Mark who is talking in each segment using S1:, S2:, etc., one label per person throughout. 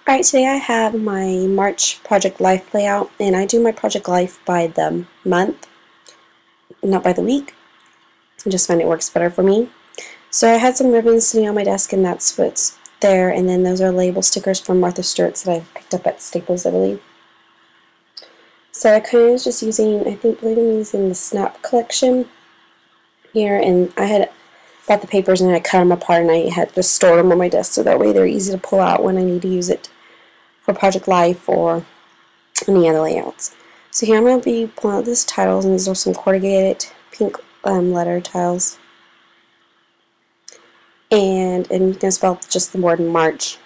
S1: Alright, today I have my March Project Life layout, and I do my Project Life by the month, not by the week. I just find it works better for me. So I had some ribbons sitting on my desk, and that's what's there, and then those are label stickers from Martha Stewart's that I picked up at Staples, I believe. So I kind of was just using, I believe I'm using the Snap collection here, and I had bought the papers and I cut them apart and I had just stored them on my desk so that way they're easy to pull out when I need to use it for Project Life or any other layouts. So here I'm going to be pulling out these tiles, and these are some corrugated pink letter tiles. And I'm going to spell just the word March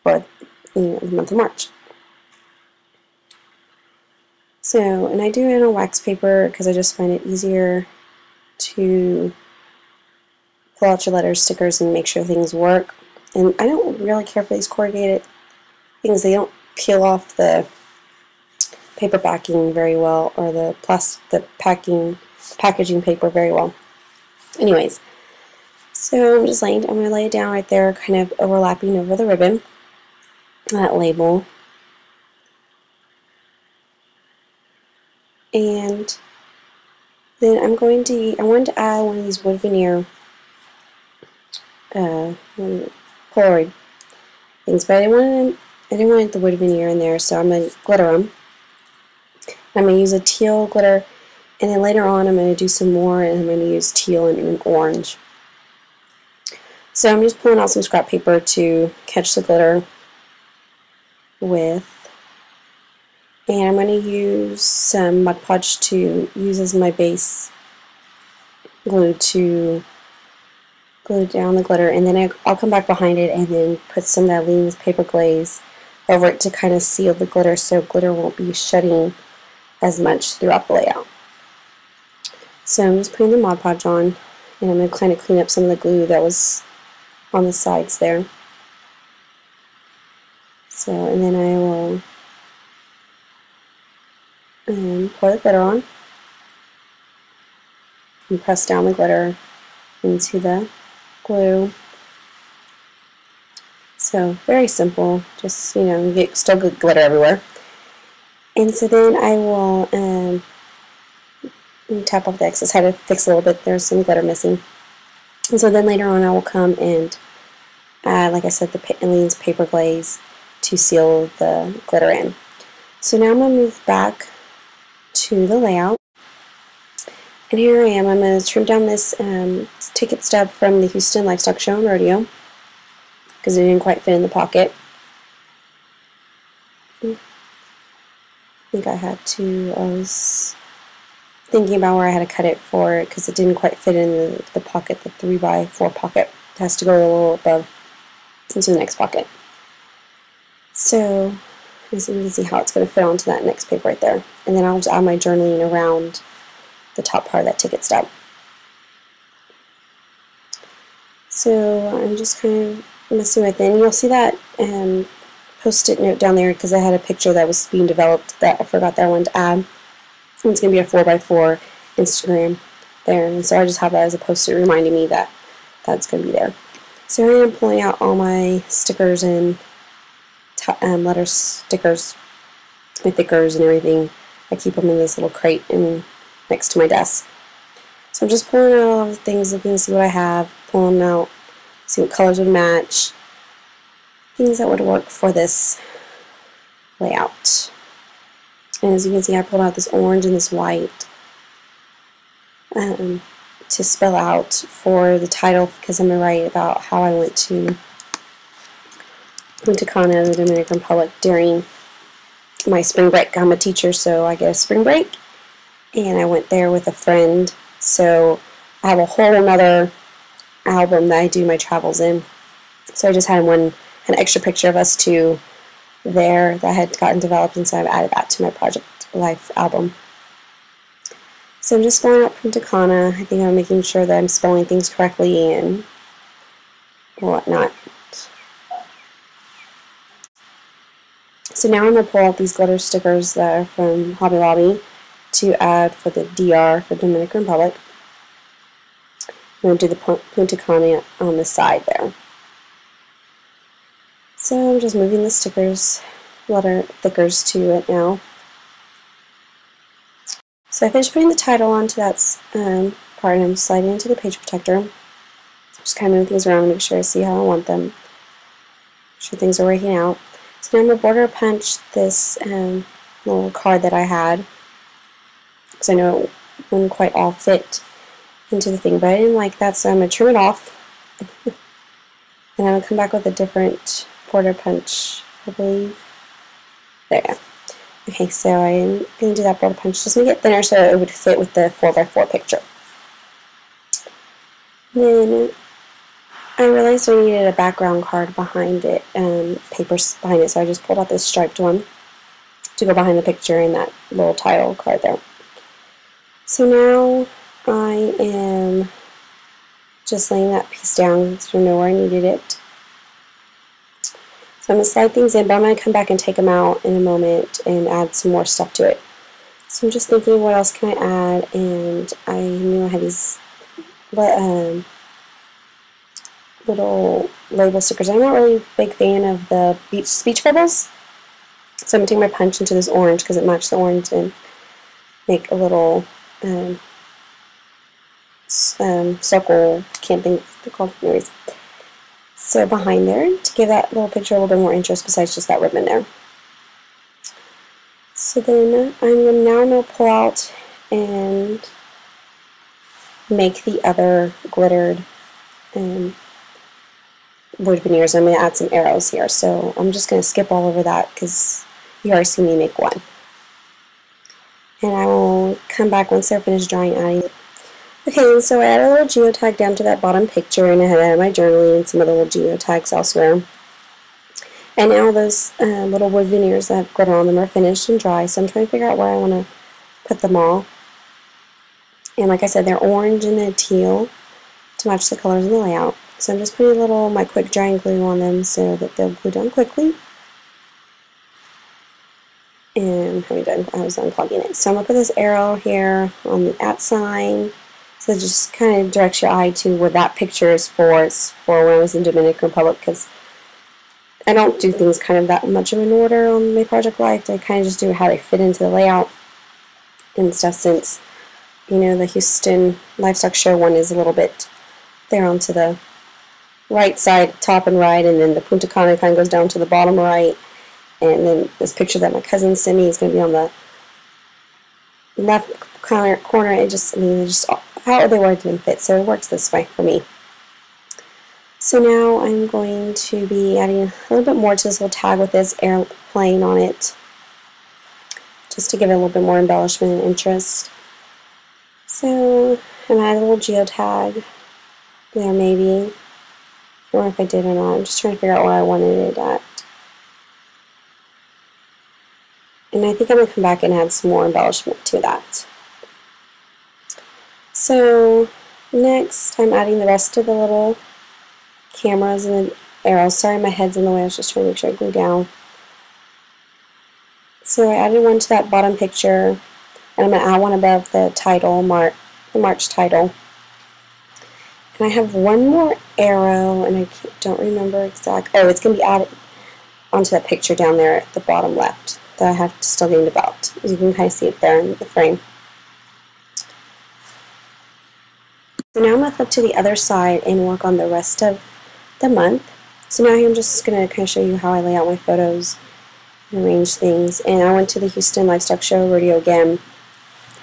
S1: for the month of March. So, and I do it on wax paper because I just find it easier to pull out your letters, stickers, and make sure things work. And I don't really care for these corrugated things. They don't peel off the paper backing very well, or the packaging paper very well. Anyways, so I'm going to lay it down right there, kind of overlapping over the ribbon, that label. And then I wanted to add one of these wood veneer Polaroid things, but I didn't want the wood veneer in there, so I'm going to glitter them. I'm going to use a teal glitter, and then later on I'm going to do some more, and I'm going to use teal and an orange. So I'm just pulling out some scrap paper to catch the glitter with, and I'm going to use some Mod Podge to use as my base glue to glue down the glitter, and then I'll come back behind it and then put some of that Lean's paper glaze over it to kind of seal the glitter so glitter won't be shedding as much throughout the layout. So I'm just putting the Mod Podge on, and I'm going to kind of clean up some of the glue that was on the sides there. So, and then I will pour the glitter on and press down the glitter into the glue. So very simple, just you get still good glitter everywhere. And so then I will tap off the excess. I had to fix a little bit, there's some glitter missing. And so then later on I will come and add, like I said, the Lean's paper glaze to seal the glitter in. So now I'm going to move back to the layout. And here I am. I'm going to trim down this ticket stub from the Houston Livestock Show and Rodeo because it didn't quite fit in the pocket. I think I was thinking about where I had to cut it for it because it didn't quite fit in the pocket, the 3x4 pocket. It has to go a little above into the next pocket. So as you can see how it's going to fit onto that next paper right there. And then I'll just add my journaling around the top part of that ticket stub. So I'm just kind of messing with it. And you'll see that post-it note down there because I had a picture that was being developed that I forgot that I wanted to add. And it's going to be a 4x4 Instagram there. And so I just have that as a post-it reminding me that that's going to be there. So I am pulling out all my stickers and letter stickers, my thickers and everything. I keep them in this little crate next to my desk. So I'm just pulling out all the things, looking to see what I have, pulling out, see what colors would match, things that would work for this layout. And as you can see, I pulled out this orange and this white to spell out for the title because I'm going to write about how I went to Punta Cana, the Dominican Republic, during my spring break. I'm a teacher, so I get a spring break. And I went there with a friend, so I have a whole another album that I do my travels in. So I just had an extra picture of us two there that had gotten developed, and so I've added that to my Project Life album. So I'm just spelling out Punta Cana. I think I'm making sure that I'm spelling things correctly and whatnot. So now I'm going to pull out these glitter stickers that are from Hobby Lobby to add for the DR, for Dominican Republic. I'm going to do the Punta Cana on the side there. So I'm just moving the stickers, thickers to it now. So I finished putting the title onto that part, and I'm sliding into the page protector. Just kind of moving things around to make sure I see how I want them. Make sure things are working out. So now I'm going to border punch this little card that I had, because I know it wouldn't quite all fit into the thing, but I didn't like that, so I'm going to trim it off. And I'm going to come back with a different border punch, I believe. There. Okay, so I'm going to do that border punch, just make it thinner so it would fit with the 4x4 picture. Then I realized I needed a background card behind it, papers behind it, so I just pulled out this striped one to go behind the picture and that little title card there. So now I am just laying that piece down so I know where I needed it. So I'm going to slide things in, but I'm going to come back and take them out in a moment and add some more stuff to it. So I'm just thinking, what else can I add? And I knew I had these little label stickers. I'm not really a big fan of the speech bubbles. So I'm going to take my punch into this orange because it matched the orange and make a little circle, can't think what they're called, anyways. So behind there, to give that little picture a little bit more interest besides just that ribbon there. So then I'm now going to pull out and make the other glittered wood veneers. I'm going to add some arrows here, so I'm just going to skip all over that because you already seen me make one. And I will come back once they're finished drying, adding. Okay, so I added a little geotag down to that bottom picture, and I had added my journaling and some other little geotags elsewhere. And now those little wood veneers that have glitter on them are finished and dry, so I'm trying to figure out where I want to put them all. And like I said, they're orange and then teal to match the colors in the layout. So I'm just putting a little my quick drying glue on them so that they'll glue down quickly. And I was unclogging it. So I'm going to put this arrow here on the @ sign. So it just kind of directs your eye to where that picture is for. It's for when I was in Dominican Republic, because I don't do things kind of that much of an order on my project life. I kind of just do how they fit into the layout and stuff, since, you know, the Houston Livestock Show one is a little bit there onto the right side, top and right, and then the Punta Cana kind of goes down to the bottom right. And then this picture that my cousin sent me is going to be on the left corner. It just, I mean, just how they worked and fit, so it works this way for me. So now I'm going to be adding a little bit more to this little tag with this airplane on it, just to give it a little bit more embellishment and interest. So I'm adding a little geotag there, maybe. I don't know if I did or not. I'm just trying to figure out where I wanted it at. And I think I'm going to come back and add some more embellishment to that. So next I'm adding the rest of the little cameras and the arrows. Sorry, my head's in the way. I was just trying to make sure I glue down. So I added one to that bottom picture, and I'm going to add one above the title, the March title. And I have one more arrow, and I don't remember exactly. Oh, it's going to be added onto that picture down there at the bottom left that I have to still get about. As you can kind of see it there in the frame. So now I'm going to flip to the other side and work on the rest of the month. So now I'm just going to kind of show you how I lay out my photos and arrange things. And I went to the Houston Livestock Show Rodeo again.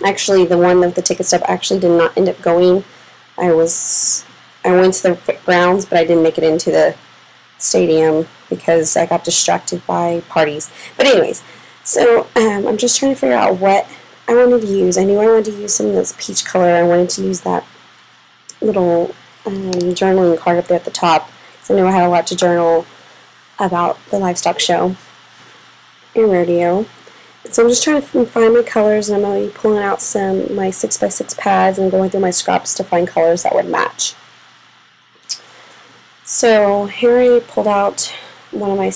S1: Actually, the one with the ticket stub actually did not end up going. I went to the grounds, but I didn't make it into the stadium because I got distracted by parties. But anyways, so I'm just trying to figure out what I wanted to use. I knew I wanted to use some of this peach color. I wanted to use that little journaling card up there at the top, because I knew I had a lot to journal about the livestock show in Rodeo. So I'm just trying to find my colors, and I'm going to be pulling out my 6x6 pads and going through my scraps to find colors that would match. So here I pulled out one of my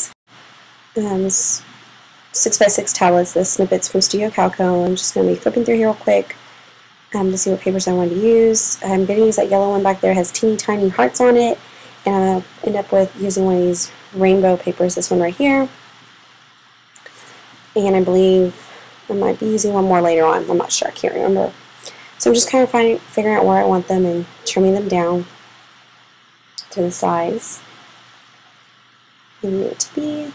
S1: 6x6 tablets, the snippets from Studio Calco. I'm just going to be flipping through here real quick to see what papers I want to use. I'm going to use that yellow one back there. It has teeny tiny hearts on it, And I'm going to end up with using one of these rainbow papers, this one right here. And I believe I might be using one more later on. I'm not sure, I can't remember. So I'm just kind of figuring out where I want them and trimming them down to the size I need it to be. And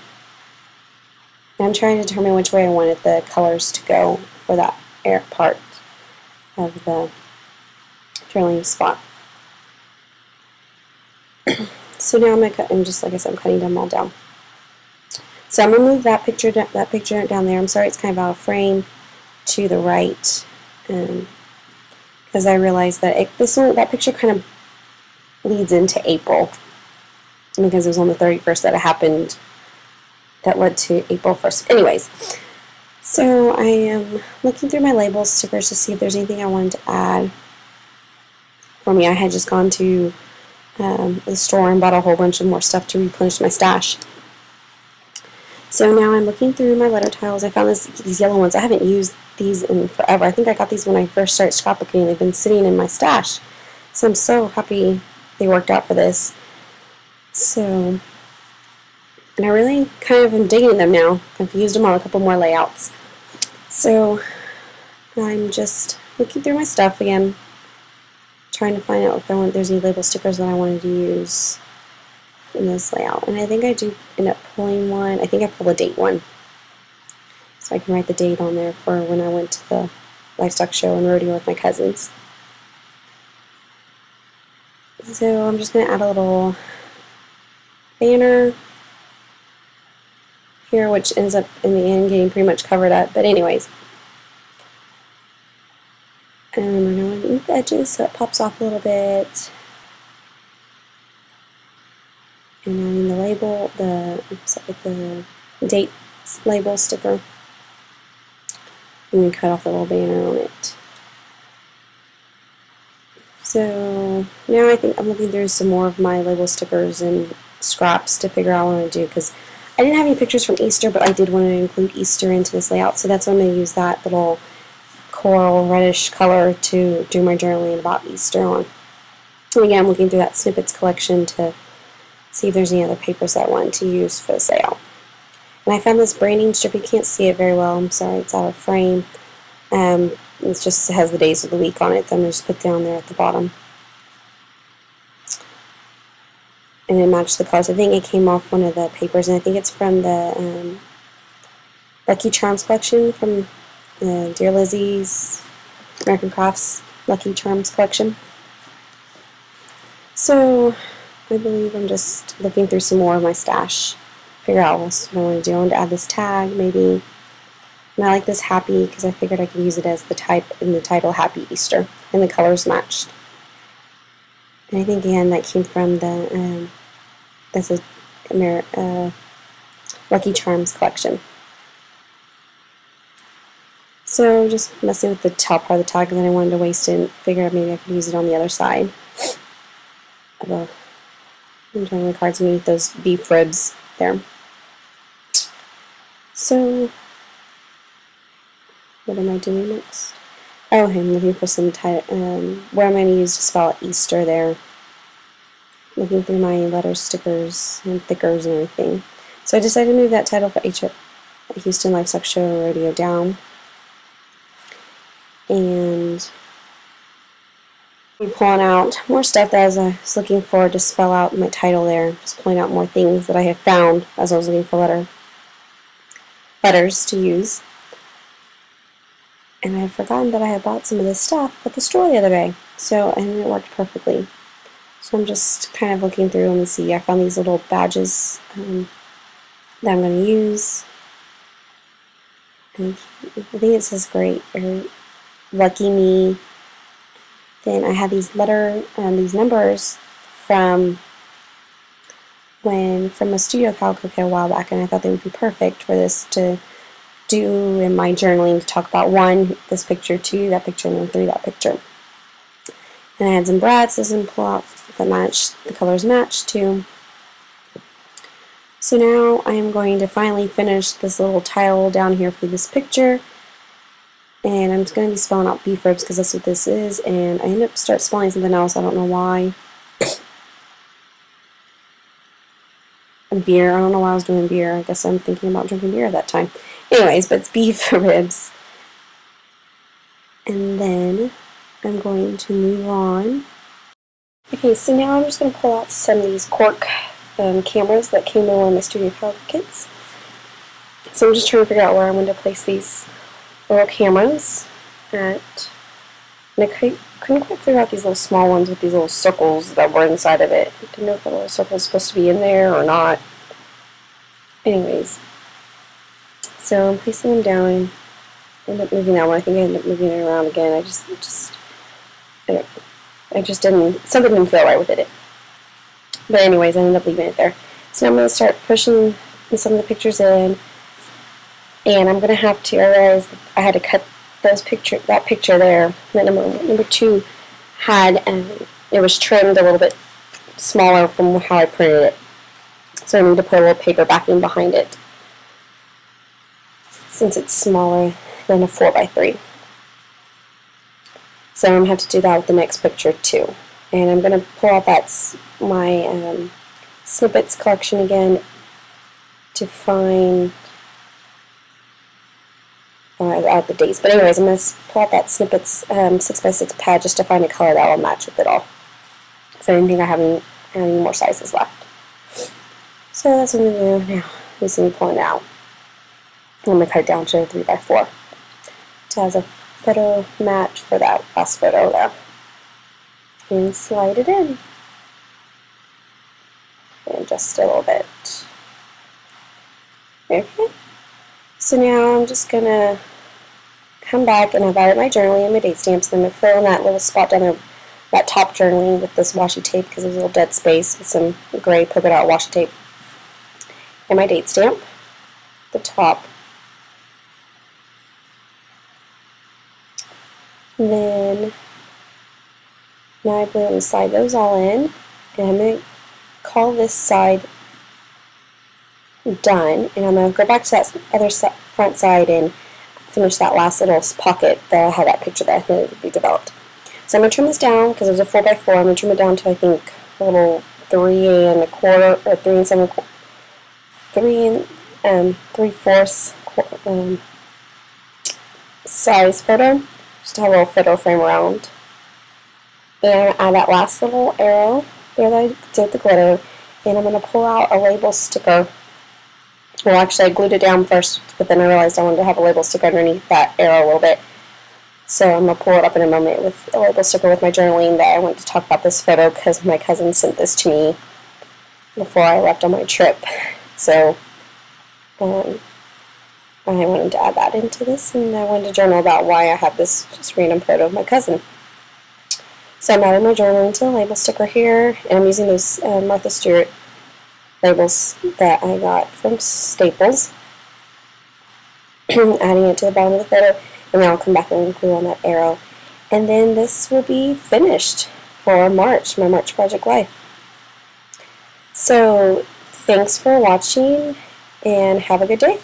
S1: I'm trying to determine which way I wanted the colors to go for that air part of the drilling spot. So now I'm going to cut, and just like I said, I'm cutting them all down. So I'm going to move that picture down there. I'm sorry it's kind of out of frame, to the right, because I realized that that picture kind of leads into April, because it was on the 31st that it happened, that led to April 1st. Anyways, so I am looking through my label stickers to see if there's anything I wanted to add. For me, I had just gone to the store and bought a whole bunch of more stuff to replenish my stash. So now I'm looking through my letter tiles. I found these yellow ones. I haven't used these in forever. I think I got these when I first started scrapbooking. They've been sitting in my stash. So I'm so happy they worked out for this. So, and I really kind of am digging them now. I've used them on a couple more layouts. So I'm just looking through my stuff again, trying to find out if there's any label stickers that I wanted to use in this layout. And I think I do end up pulling one. I think I pulled a date one, so I can write the date on there for when I went to the livestock show and rodeo with my cousins. So I'm just going to add a little banner here, which ends up in the end getting pretty much covered up. But anyways, and we're going to move the edges so it pops off a little bit. And now in the label, the date label sticker, and we cut off the little banner on it. So now I think I'm looking through some more of my label stickers and scraps to figure out what I want to do, because I didn't have any pictures from Easter, but I did want to include Easter into this layout, so that's why I'm going to use that little coral reddish color to do my journaling about Easter on. And again, I'm looking through that snippets collection to see if there's any other papers that I want to use for this layout. And I found this branding strip. You can't see it very well. I'm sorry, it's out of frame. It just has the days of the week on it. Then I just put down there at the bottom. And it matched the colors. I think it came off one of the papers, and I think it's from the Lucky Charms collection from Dear Lizzie's American Crafts Lucky Charms collection. So I believe I'm just looking through some more of my stash, figure out what I want to do. I want to add this tag, maybe. And I like this happy because I figured I could use it as the type in the title, Happy Easter, and the colors matched. And I think again that came from the that's a Lucky Charms collection. So just messing with the top part of the tag, and then I wanted to waste it and figure out maybe I could use it on the other side of the journaling cards underneath those beef ribs there. So what am I doing next? Oh, I'm looking for some where I'm going to use to spell out Easter there. Looking through my letter stickers and thickers and everything. So I decided to move that title for Houston Livestock Show and Rodeo down. And I'm pulling out more stuff that I was looking for to spell out my title there. Just pulling out more things that I have found as I was looking for letters to use. And I had forgotten that I had bought some of this stuff at the store the other day. And it worked perfectly. So I'm just kind of looking through and see. I found these little badges that I'm going to use. And I think it says great, or lucky me. Then I had these numbers from a studio calico a while back, and I thought they would be perfect for this to do in my journaling, to talk about 1, this picture, 2, that picture, and then 3, that picture. And I had some brads and pull out that matched, the colors matched too. So now I am going to finally finish this little tile down here for this picture. And I'm just going to be spelling out beef ribs because that's what this is. And I end up spelling something else. I don't know why. beer. I don't know why I was doing beer. I guess I'm thinking about drinking beer at that time. Anyways, but it's beef ribs. And then I'm going to move on. Okay, so now I'm just going to pull out some of these cork cameras that came in one of my Studio Power kits. So I'm just trying to figure out where I'm going to place these little cameras at. And I couldn't quite figure out these little small ones with these little circles that were inside of it. I didn't know if the little circle was supposed to be in there or not. Anyways, so I'm placing them down. I end up moving that one. I think I end up moving it around again. I just didn't, something didn't feel right with it. But anyways, I ended up leaving it there. So now I'm going to start pushing some of the pictures in. And I'm going to have to, I realized I had to cut that picture there. That number 2 had, it was trimmed a little bit smaller from how I printed it. So I need to put a little paper backing behind it, since it's smaller than a 4x3. So I'm going to have to do that with the next picture too. And I'm going to pull out my snippets collection again to find add the dates. But anyways, I'm going to pull out that snippets 6x6 pad just to find a color that will match with it all. So I didn't think I have any more sizes left. So that's what I'm going to do now. Just going to pull it out. I'm going to cut it down to a 3x4 to have a photo match for that last photo there. And slide it in. And just a little bit. Okay. So now I'm just going to come back, and I've added my journaling and my date stamps, and I'm going to fill in that little spot down there, that top journaling with this washi tape, because there's a little dead space with some gray polka dot washi tape. And my date stamp, the top. And then now I'm going to slide those all in, and I'm going to call this side done, and I'm going to go back to that other front side and finish that last little pocket that I had that picture that I think would be developed. So I'm going to trim this down because there's a 4x4. I'm going to trim it down to, I think, a little 3 1/4 or 3 7/4, 3 3/4 size photo, just to have a little photo frame around. And add that last little arrow there that I did with the glitter, and I'm going to pull out a label sticker. Well, actually, I glued it down first, but then I realized I wanted to have a label sticker underneath that arrow a little bit. So I'm going to pull it up in a moment with a label sticker with my journaling that I wanted to talk about this photo because my cousin sent this to me before I left on my trip. So I wanted to add that into this, and I wanted to journal about why I have this just random photo of my cousin. So I'm adding my journaling to the label sticker here, and I'm using those Martha Stewart labels that I got from Staples. Adding it to the bottom of the photo, and then I'll come back and glue on that arrow. And then this will be finished for March, my March Project Life. So thanks for watching, and have a good day.